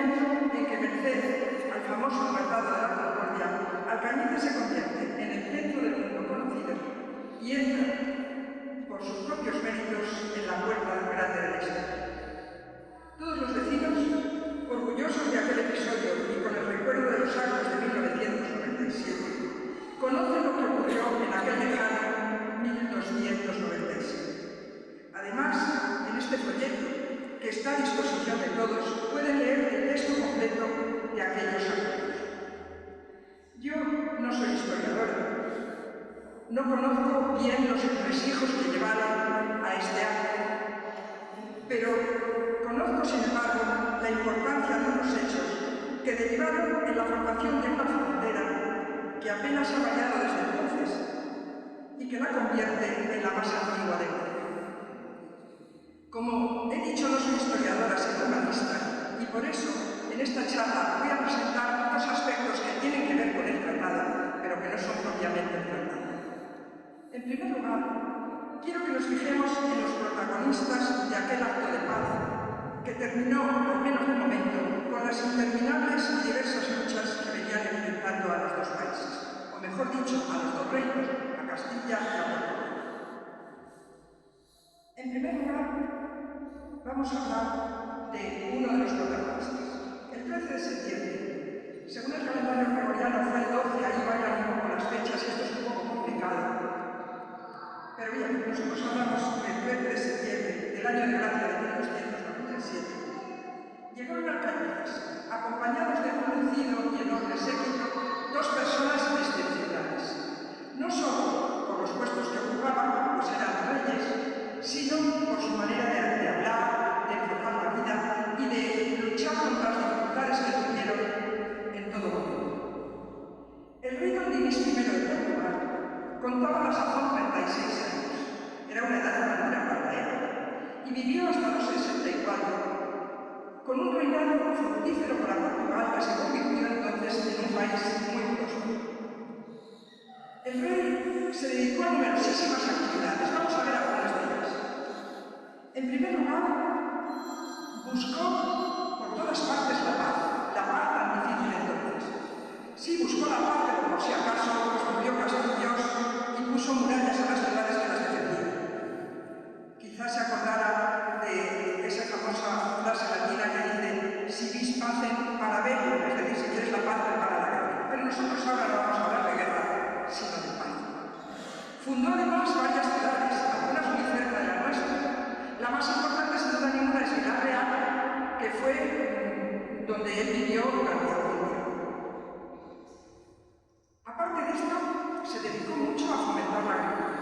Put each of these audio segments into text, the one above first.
momento en que, merced al famoso Tratado de la Concordia, Alcañices se convierte en el centro del mundo conocido y entra, por sus propios méritos, en la puerta grande de la historia. Todos los vecinos, orgullosos de aquel episodio y con el recuerdo de los actos de 1997, conocen lo que ocurrió en aquel lejano 1297. Además, en este folleto, que está a disposición de todos, pueden leer el texto completo de aquellos actos. Yo no soy historiadora, no conozco bien los entresijos que llevaron a este acto, pero conozco, sin embargo, la importancia de unos hechos que derivaron en la formación de una frontera que apenas ha variado desde entonces y que la convierte en la más antigua del mundo. Como he dicho, no soy historiadora, sino humanista, y por eso, en esta charla, voy a presentar dos aspectos que tienen que ver con el tratado, pero que no son propiamente el tratado. En primer lugar, quiero que nos fijemos en los protagonistas de aquel acto de paz, que terminó, al menos de momento, con las interminables y diversas luchas que venían enfrentando a los dos países, o mejor dicho, a los dos reinos, a Castilla y a Portugal. En primer lugar, vamos a hablar de uno de los protagonistas. El 13 de septiembre, según el calendario gregoriano, fue el 12, ahí vayan un poco las fechas, esto es un poco complicado. Pero bien, nosotros hablamos del 13 de septiembre del año de gracia de 1297. Llegaron a Alcañices, acompañados de un lucido y enorme séquito, dos personas excepcionales. No solo por los puestos que ocupaban, pues eran reyes, sino por su manera de hablar, de enfocar la vida y de luchar contra las dificultades que tuvieron en todo el mundo. El rey don Dinis I de Portugal contaba a la sazón 36 años, era una edad madura para la época, y vivió hasta los 64, con un reinado fructífero para Portugal que se convirtió entonces en un país muy próspero. El rey se dedicó a numerosísimas actividades, vamos a ver algunas de ellas. En primer lugar, buscó por todas partes la paz tan difícil entonces. Sí, buscó la paz, pero por si acaso construyó castillos y puso murallas a las ciudades que las defendían. Quizás se acordara de esa famosa frase latina que dice si vis pacem para bello, es decir, si quieres la paz, prepara la guerra. Pero nosotros ahora no vamos a hablar de guerra, sino de paz. Fundó además varias ciudades, algunas muy cerca de la nuestra. La más importante, sin duda ninguna, es Villarreal, que fue donde él vivió durante algún tiempo. Aparte de esto, se dedicó mucho a fomentar la agricultura,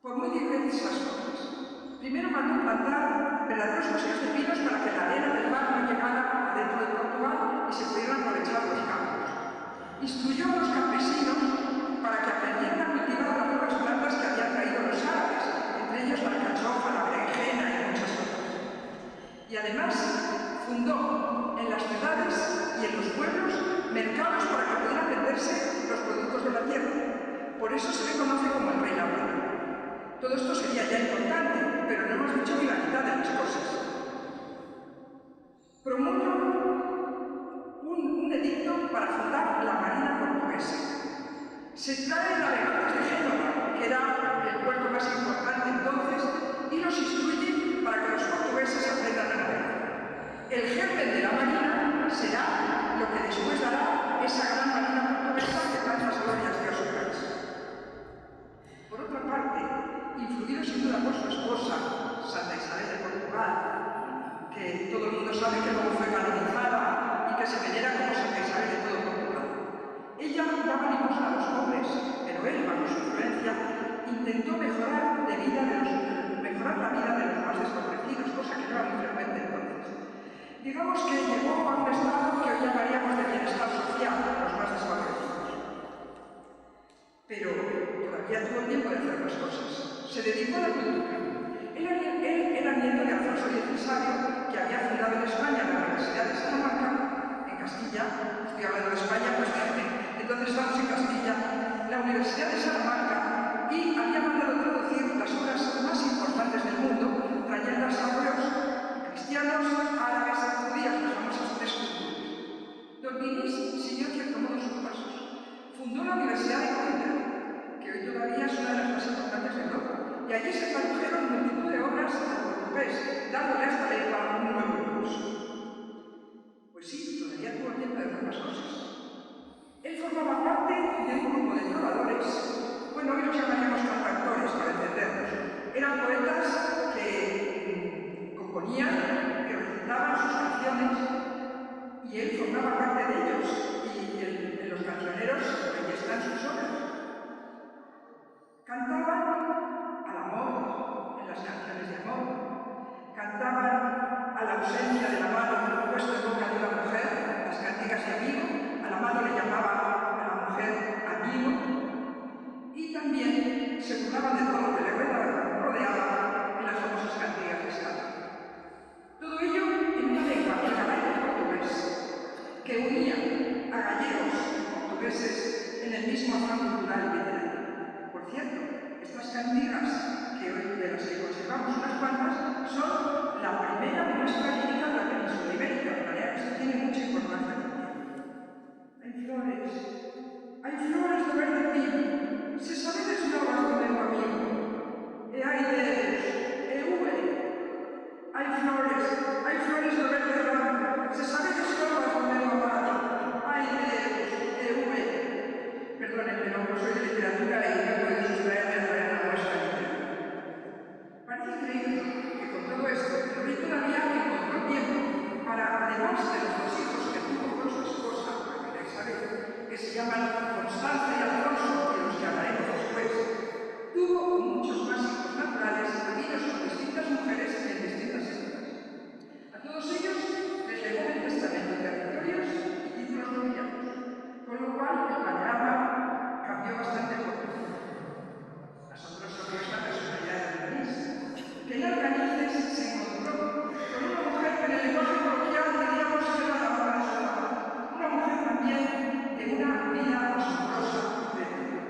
por muy diversas formas. Primero mandó plantar verdaderos bosques de pinos para que la arena del mar no llegara adentro de Portugal y se pudieran aprovechar los campos. Instruyó a los campesinos para que aprendieran a cultivar las nuevas plantas que habían traído los árabes, entre ellos la alcachofa, la berenjena y muchas otras. Y además fundó en las ciudades y en los pueblos mercados para que pudieran venderse los productos de la tierra. Por eso se le conoce como el rey labrero. Todo esto sería ya importante, pero no hemos dicho ni la mitad de las cosas. Promulgó un edicto para fundar la Marina portuguesa. Se trae navegantes de Génova, que era el puerto más importante entonces, y los instruye para que los portugueses aprendan a navegar. El germen de la Marina será lo que después dará esa gran Marina portuguesa que tantas glorias dio a su país. Por otra parte, influido sin duda por su esposa, Santa Isabel de Portugal, que todo el mundo sabe que luego fue canonizada y que se venera como Santa Isabel de todo Portugal. Ella daba limosna a los pobres, pero él, bajo su influencia, intentó mejorar la vida de los más desfavorecidos, cosa que no era muy frecuente entonces. Digamos que llegó a un seguía todo el tiempo de hacer más cosas. Él formaba parte de un grupo de trovadores, bueno, hoy los llamaríamos cantautores para entendernos. Eran poetas que componían, que recitaban sus canciones, y él formaba parte de ellos. Y en los cancioneros, ahí están sus obras. Cantaban al amor, en las canciones de amor. Cantaban a la ausencia de la mano puesto en boca de una mujer, las cantigas de amigo. Al amado le llamaba a la mujer amigo. Y también se burlaban de todo lo que le rodeaba en las famosas cantigas de escape. Todo ello en una lengua, el gallego portugués, que unía a gallegos y portugueses en el mismo afán cultural y literario. Por cierto, estas cantigas, que hoy de las que conservamos unas cuantas, son la primera muestra lírica de la península ibérica, de manera que se tiene mucha importancia también. Hay flores de verde pino, se sabedes novas do meu amigo, e hai deles, e ue. Hai flores do verde ramo, se sabedes novas do meu amado, hai deles, e ue. Perdonen, pero no soy de literatura y no puedo sustraerme a traer una muestra literaria. Parece increíble que con todo esto, el rey todavía encontró tiempo para, además de los dos hijos que tuvo con su esposa, la Isabel, que se llaman Constanza y Alfonso, que los llamaremos después, tuvo muchos más hijos naturales habidos con distintas mujeres en distintas épocas. A todos ellos les legó el testamento de territorios y títulos nobiliarios, con lo cual el panorama cambió bastante por completo. Asombroso que es la personalidad de Alcaniz, que en Alcanices se encontró con una mujer que en el lenguaje coloquial diríamos que era la dama de su alma, una mujer también de una vida asombrosa y plena.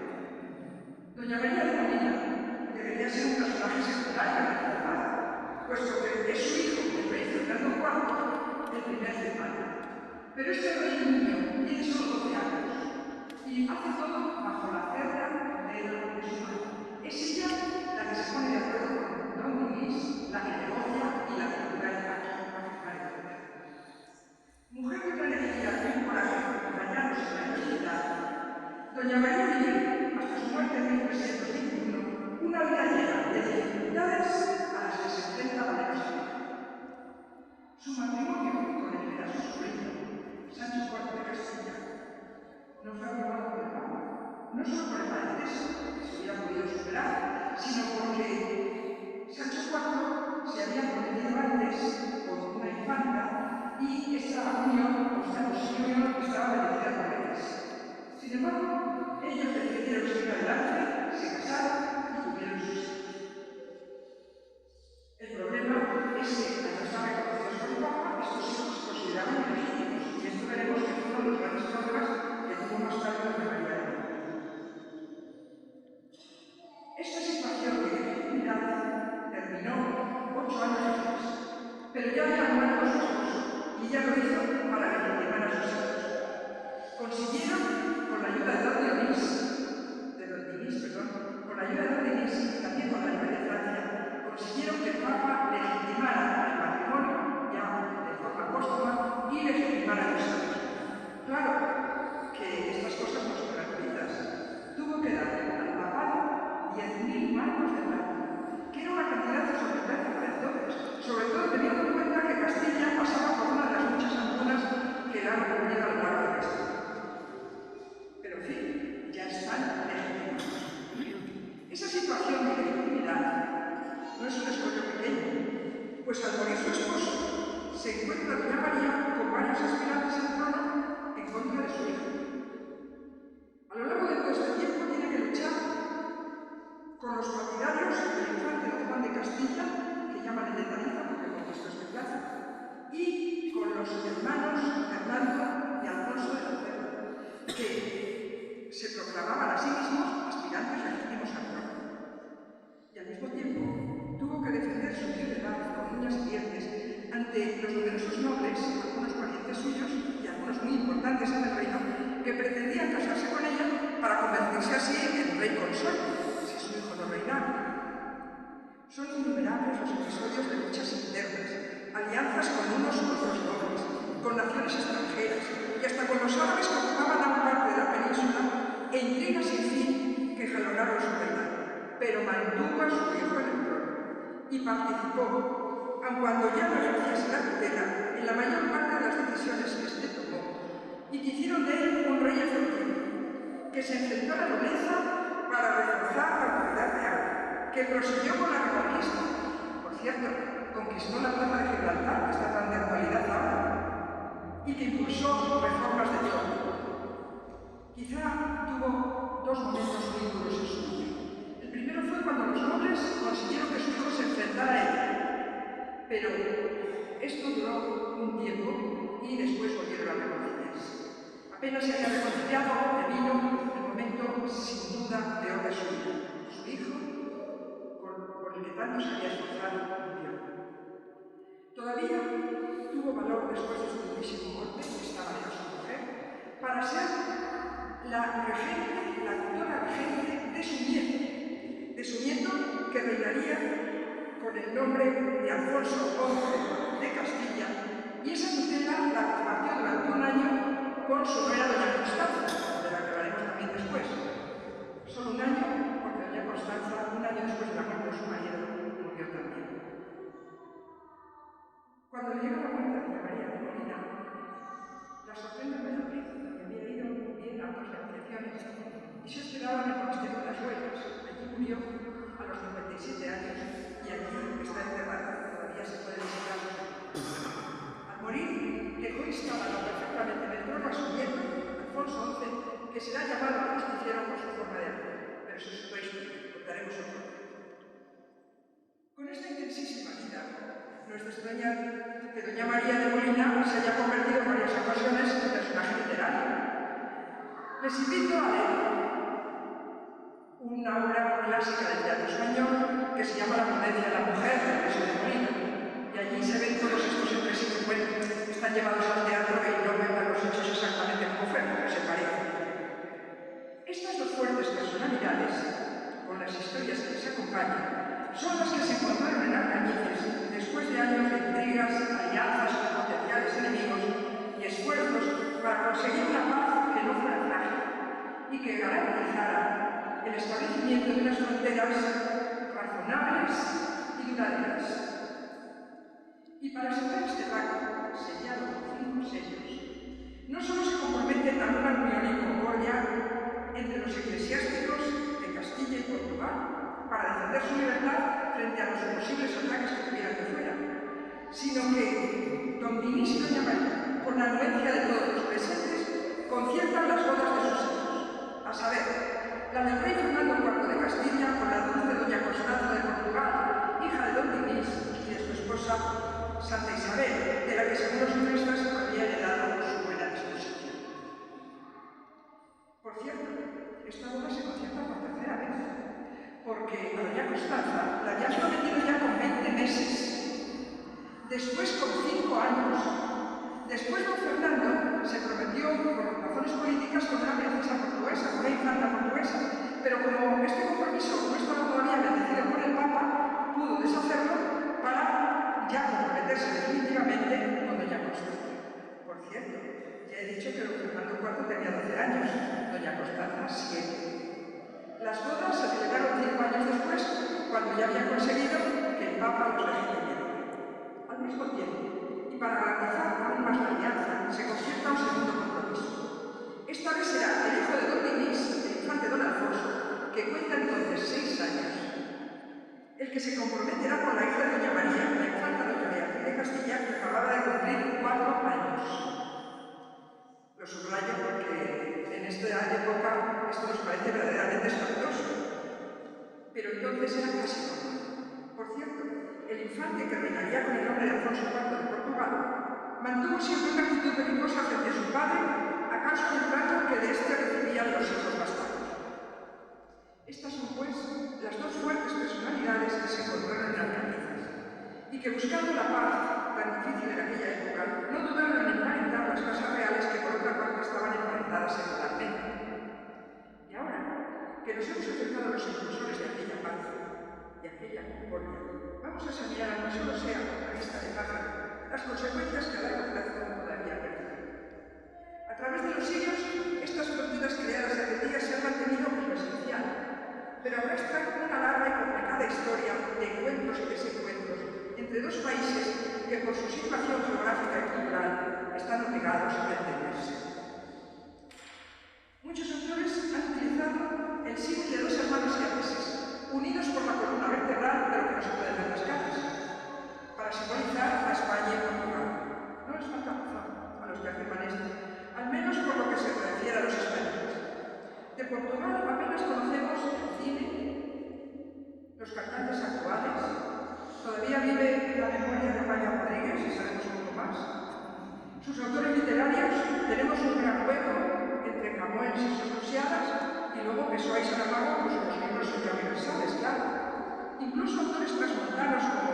Doña María de Molina debería ser un personaje secundario en la ciudad, puesto que es su hijo, el rey Fernando IV, el primer de España. Pero este rey niño tiene solo 12 años y hace todo bajo la cerda de su madre. Es ella la que se pone de acuerdo con Don Luis, la que negocia y la que procura aquí a fijar el poder. Mujer de gran energía y un coraje para acompañarnos en la adversidad, doña María vivió, hasta su muerte en 1321, una vida llena de dificultades a las que se enfrenta valerosamente. Su matrimonio con el que era su sobrino, Sancho IV de Castilla, no fue aprobado por el Papa, no solo por el parentesco, que se hubiera podido superar, sino porque Sancho IV se había prometido antes con una infanta y esta unión, estaba bendecida por ellos. Sin embargo, ellos decidieron seguir adelante, se casaron y tuvieron sus hijos. El problema es que, al no estar reconocidos por el Papa, estos hijos se consideraban ilegítimos, y esto veremos que fue uno de los grandes problemas que tuvo más tarde la María de Molina. Esta situación de ilegitimidad terminó 8 años después, pero ya había muerto su esposo, y ella lo hizo para legitimar a sus hijos. Consiguieron, con la ayuda de Don Dionís, con la ayuda de Don Dionís y también con la ayuda de Francia, consiguieron que el Papa legitimara el matrimonio ya de forma póstuma y legitimara a los hijos. Claro que estas cosas no son gratuitas. Tuvo que dar al papado 10.000 marcos de plata, que era una cantidad sorprendente para entonces, sobre todo teniendo en cuenta que Castilla pasaba por una de las muchas hambrunas que la han ocurrido a lo largo de Castilla. Pero en fin, ya están legitimados. Esa situación de legitimidad no es un escollo pequeño, pues al morir su esposo se encuentra doña María con varios aspirantes al trono en contra de su hijo. A lo largo de todo este tiempo tiene que luchar con los partidarios del infante don Juan de Castilla, que llaman el de Tarifa porque conquistó este plazo, y con los hermanos Fernando y Alfonso de Cerda, que se proclamaban a sí mismos aspirantes legítimos al trono. Y al mismo tiempo tuvo que defender su ciudad con uñas y dientes ante los numerosos nobles, algunos parientes suyos y algunos muy importantes en el reino, que pretendían casarse con ella para convertirse así en rey consorte, si su hijo no reinaba. Son innumerables los episodios de luchas internas, alianzas con unos u otros nobles, con naciones extranjeras, mantuvo a su hijo en el trono y participó, aun cuando ya no ejerciese la tutela, en la mayor parte de las decisiones que éste tomó, y que hicieron de él un rey efectivo, que se enfrentó a la nobleza para reforzar la autoridad real, que prosiguió con la reconquista. Por cierto, conquistó la plaza de Gibraltar, que está tan de actualidad ahora, y que impulsó reformas de todo. Quizá tuvo dos momentos muy duros en su vida. El primero fue cuando los nobles consiguieron que su hijo se enfrentara a ella, pero esto duró un tiempo y después volvieron a reconciliarse. Apenas se había reconciliado, le vino el momento sin duda peor de su vida. Su hijo, por el que tanto se había esforzado, murió. Todavía tuvo valor después de su durísimo golpe, que estaba lejos de su mujer, para ser la regente, la tutora regente de su nieto que reinaría con el nombre de Alfonso XI de Castilla, y esa tutela la compartió durante un año con su nuera doña Constanza, de la que hablaremos también después. Solo un año, porque doña Constanza, un año después de la muerte de su marido, murió también. Cuando le llegó la muerte de doña María de Molina, la sorprende Beatriz, que había ido muy bien a otras negociaciones, y se hospedaba en el monasterio de las Huelgas. Allí murió a los 57 años y aquí está enterrada. Todavía se puede visitar. Al morir, dejó instalado perfectamente en el trono a su nieto, Alfonso XI, que será llamado justiciero por su forma de hacer. Pero eso es otra historia, contaremos otro día. Con esta intensísima vida, no es de extrañar que doña María de Molina se haya convertido en varias ocasiones en personaje literario. Les invito a leer una obra clásica del teatro español que se llama La prudencia de la mujer, de Teresa de Molina, y allí se ven todos estos entresijos. Bueno, están llevados al teatro y no ven a los hechos exactamente como fueron, pero se parecen. Estas dos fuertes personalidades, con las historias que les acompañan, son las que se encontraron en Alcañices después de años de intrigas, alianzas con potenciales enemigos y esfuerzos para conseguir una paz que no fuera frágil y que garantizara el establecimiento de unas fronteras razonables y duraderas. Y para sellar este pacto, sellado con 5 sellos, no solo se comprometen a una unión y concordia entre los eclesiásticos de Castilla y Portugal para defender su libertad frente a los posibles ataques que tuvieran de fuera, sino que don Dinis y doña María, con la anuencia de todos los presentes, conciertan las bodas de sus hijos, a saber, la del rey Fernando IV de Castilla con la dulce doña Constanza de Portugal, hija de don Dinis y de su esposa Santa Isabel, de la que según los cronistas había heredado su buena disposición. Por cierto, esta boda se concierta por tercera vez, porque a doña Constanza la habían prometido ya con 20 meses, después con 5 años, después don Fernando se prometió por razones políticas con una princesa portuguesa, con una infanta portuguesa, pero como este compromiso no estaba todavía bendecido por el Papa, pudo deshacerlo para ya comprometerse definitivamente con doña Constanza. Por cierto, ya he dicho que don Fernando IV tenía 12 años, doña Constanza 7. Las bodas se celebraron 5 años después, cuando ya había conseguido que el Papa los legitimiera. Al mismo tiempo, y para garantizar aún más la alianza, se concierta un segundo compromiso. Esta vez será el hijo de don Dinis, el infante don Alfonso, que cuenta entonces 6 años, el que se comprometerá con la hija de doña María, la infanta doña Beatriz de Castilla, que acababa de cumplir 4 años. Lo subrayo porque en esta época esto nos parece verdaderamente espantoso, pero entonces era casi normal. Por cierto, el infante que reinaría con el nombre de Alfonso IV de Portugal mantuvo siempre una actitud belicosa frente a su padre a causa del trato que de éste recibían los hijos bastardos. Estas son, pues, las dos fuertes personalidades que se encontraron en Alcañices y que, buscando la paz tan difícil en aquella época, no dudaron en emparentar las casas reales que por otra parte estaban emparentadas secularmente. Y ahora que nos hemos acercado a los impulsores de aquella paz y aquella concordia, vamos a examinar, aunque solo sea a vista de pájaro, las consecuencias que a largo plazo todavía perduran. A través de los siglos, estas fronteras creadas hace días se han mantenido como esencial, pero arrastran una larga y a los españoles. De Portugal apenas conocemos el cine, los cantantes actuales. Todavía vive la memoria de Amalia Rodríguez, y sabemos un poco más. Sus autores literarios, tenemos un gran hueco entre Camões y sus Prusianas, y luego Pessoa y Saramago, pues los libros son ya universales, claro. Incluso autores transmontanos como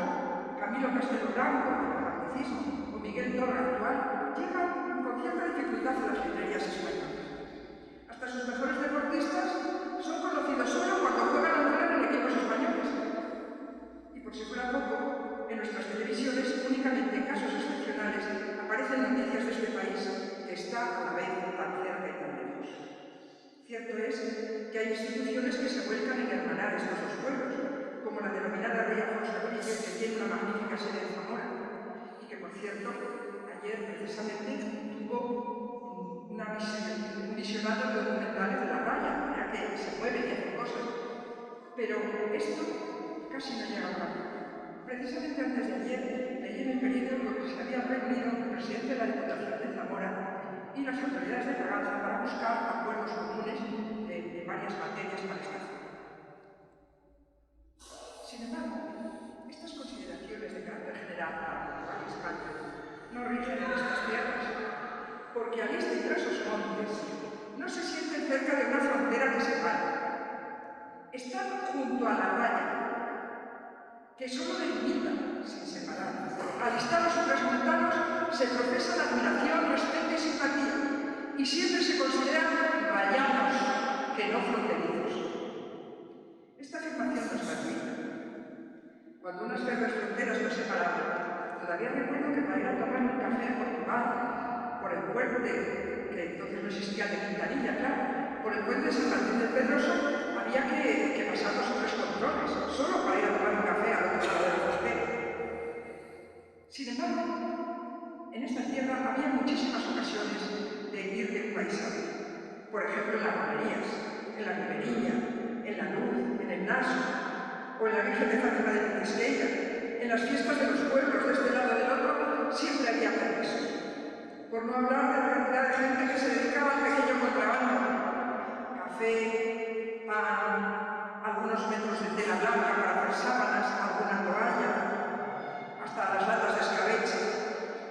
Camilo Castelo Branco, del romanticismo, o Miguel Torra, actual, llegan con cierta dificultad a las librerías españolas. Hasta sus mejores deportistas son conocidos solo cuando juegan o juegan en equipos españoles. Y por si fuera poco, en nuestras televisiones, únicamente en casos excepcionales, aparecen noticias de este país que está a la vez tan cerca y tan lejos. Cierto es que hay instituciones que se vuelcan en hermanar estos dos pueblos, como la denominada Rey Alfonso Rodríguez, que tiene una magnífica sede en Zamora, y que, por cierto, ayer precisamente tuvo un visionado de documentales de la raya, ya que se mueven y hacen cosas. Pero esto casi no llega a cabo. Precisamente antes de ayer leí en el periódico que se habían reunido el presidente de la Diputación de Zamora y las autoridades de Braganza para buscar acuerdos comunes de varias materias para esta zona. Sin embargo, estas consideraciones de carácter general para Portugal y España no rigen en estas tierras, porque Aliste y Trasos Montes no se sienten cerca de una frontera que separa. Están junto a la raya, que solo delimita, sin separar. Alistados y transmontanos se profesan admiración, respeto y simpatía, y siempre se consideran rayanos, que no fronterizos. Esta afirmación no es gratuita. Cuando unas verdes fronteras nos separaban, todavía recuerdo que para ir a tomar un café a Portugal, por el puente, que entonces no existía de Quintanilla, claro, por el puente de San Martín del Pedroso, había que pasar 2 o 3 controles, solo para ir a tomar un café al otro lado de la frontera. Sin embargo, en esta tierra había muchísimas ocasiones de ir de un país a otro. Por ejemplo, en las romerías, en la Riberiña, en la Luz, en el Naso, o en la Virgen de Fátima de Pitisqueira. En las fiestas de los pueblos de este lado del otro siempre había permisos. Por no hablar de la cantidad de gente que se dedicaba al pequeño contrabando. Café, pan, algunos metros de tela blanca para hacer sábanas, alguna toalla, hasta las latas de escabeche,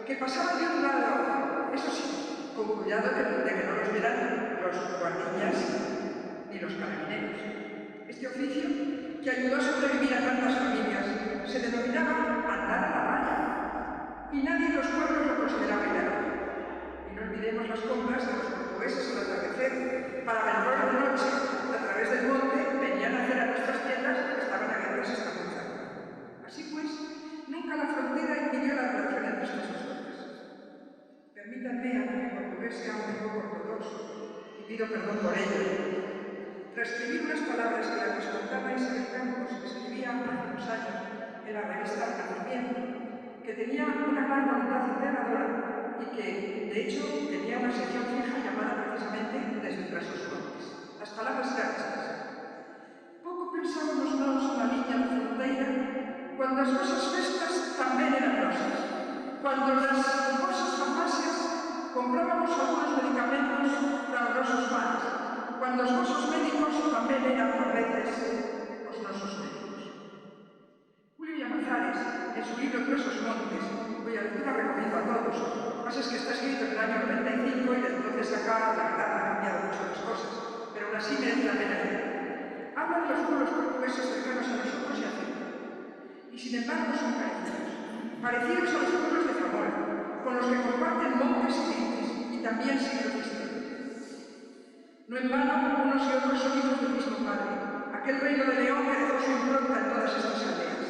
que pasaban de un lado a otro, eso sí, con cuidado de que no los vieran los guardillas ni los carabineros. Este oficio, que ayudó a sobrevivir a tantas familias, se denominaba andar a la raya, y nadie en los pueblos lo consideraba ilegal. Y no olvidemos las compras de los portugueses al atardecer, para vendrán de noche, a través del monte, venían a hacer a nuestras tiendas que estaban abiertas esta cruzada. Así pues, nunca la frontera impidió la relación entre estas dos zonas. Permítanme, aunque mi portugués sea un poco ortodoxo, y pido perdón por ello, transcribir unas palabras que las contaba Isabel Campos, que escribía hace unos años en la revista Nacimiento, que tenía una gran voluntad integradora y que, de hecho, tenía una sección fija llamada precisamente Desde Trasos Montes. Las palabras eran estas. Pouco pensábamos nós na liña de fronteira cuando as vosas festas tamén eran nosas, cuando nas vosas farmacias comprábamos algunos medicamentos para os nosos males, cuando os vosos médicos tamén eran por veces os nosos médicos. Julio Llamazares, en su libro Trasos Montes, cuya lectura recomiendo a todos, lo que pasa es que está escrito en el año 95 y desde entonces acá la verdad ha cambiado mucho las cosas, pero aún así merece la pena leer. Habla de los pueblos portugueses cercanos a nosotros y a Ceuta, y sin embargo son parecidos a los pueblos de Zamora, con los que comparten montes y diques, y también siglos de historia. No en vano, unos y otros son hijos del mismo padre, aquel reino de León que dejó su impronta en todas estas aldeas.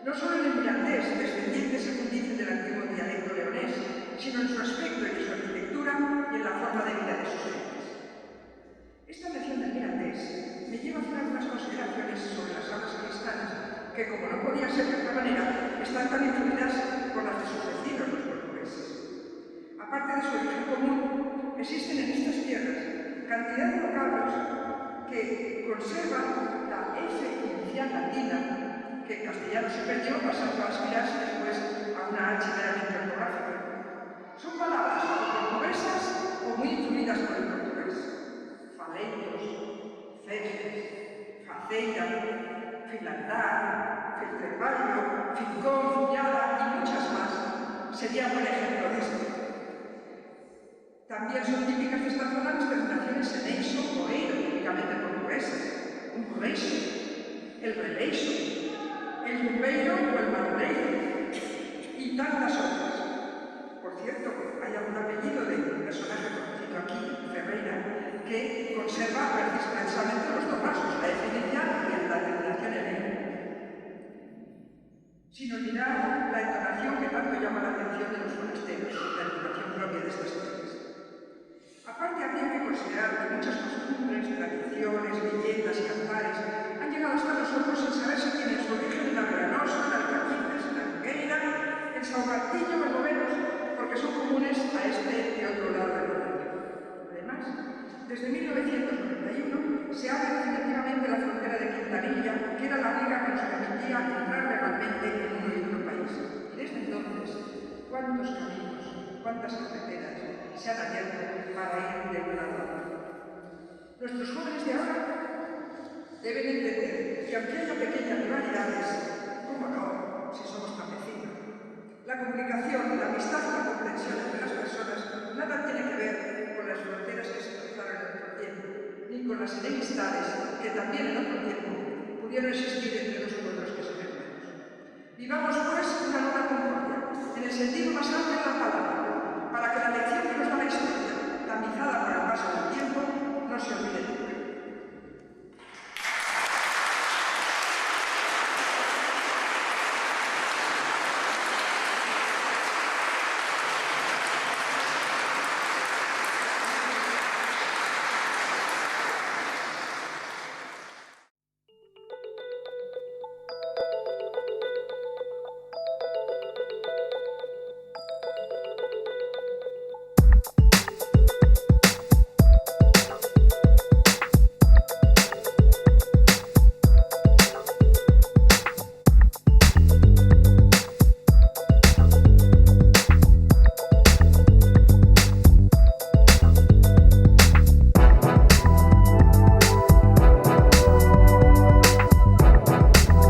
No solo en el mirandés, descendiente según dicen del antiguo dialecto leonés, sino en su aspecto y en su arquitectura y en la forma de vida de sus gentes. Esta mención del mirandés me lleva a hacer algunas consideraciones sobre las hablas cristianas, que, como no podía ser de otra manera, están tan influidas por las de sus vecinos, los portugueses. Aparte de su origen común, existen en estas tierras cantidad de vocablos que conservan la F inicial latina, que en castellano se perdió pasando a aspirarse después a una H meramente ortográfica. Son palabras o portuguesas o muy influidas por el portugués. También son típicas de esta zona las terminaciones en eixo o eiro, típicamente portuguesas, un correixo, el releixo, el rumbeiro o el maruleiro, y tantas otras. Por cierto, hay algún apellido de un personaje conocido aquí, Ferreira, que conserva precisamente los dos rasgos, la F inicial y la terminación en eiro. Sin olvidar la entonación que tanto llama la atención de los forasteros, la entonación propia de estas tierras. Aparte, habría que considerar que muchas costumbres, tradiciones, leyendas y cantares han llegado hasta nosotros sin saber si tienen su origen en la Veranosa, en Alcañices, en la Nogueira, en Saugartillo, en Noveros, porque son comunes a este y otro lado del río. Además, desde 1991 se abre definitivamente la frontera de Quintanilla, que era la única que nos permitía entrar legalmente en uno y otro país. Y desde entonces, ¿cuántos caminos, cuántas carreteras se han abierto para ir de un lado a otro? Nuestros jóvenes de ahora deben entender que aunque haya pequeñas rivalidades, ¿cómo no, si somos tan vecinos? La comunicación, la amistad y la comprensión entre las personas nada tiene que ver con las fronteras que se cruzaron en otro tiempo, ni con las enemistades que también en otro tiempo pudieron existir entre dos pueblos que son hermanos. Vivamos pues una nueva concordia, en el sentido más amplio de la palabra, para que la lección que nos da la historia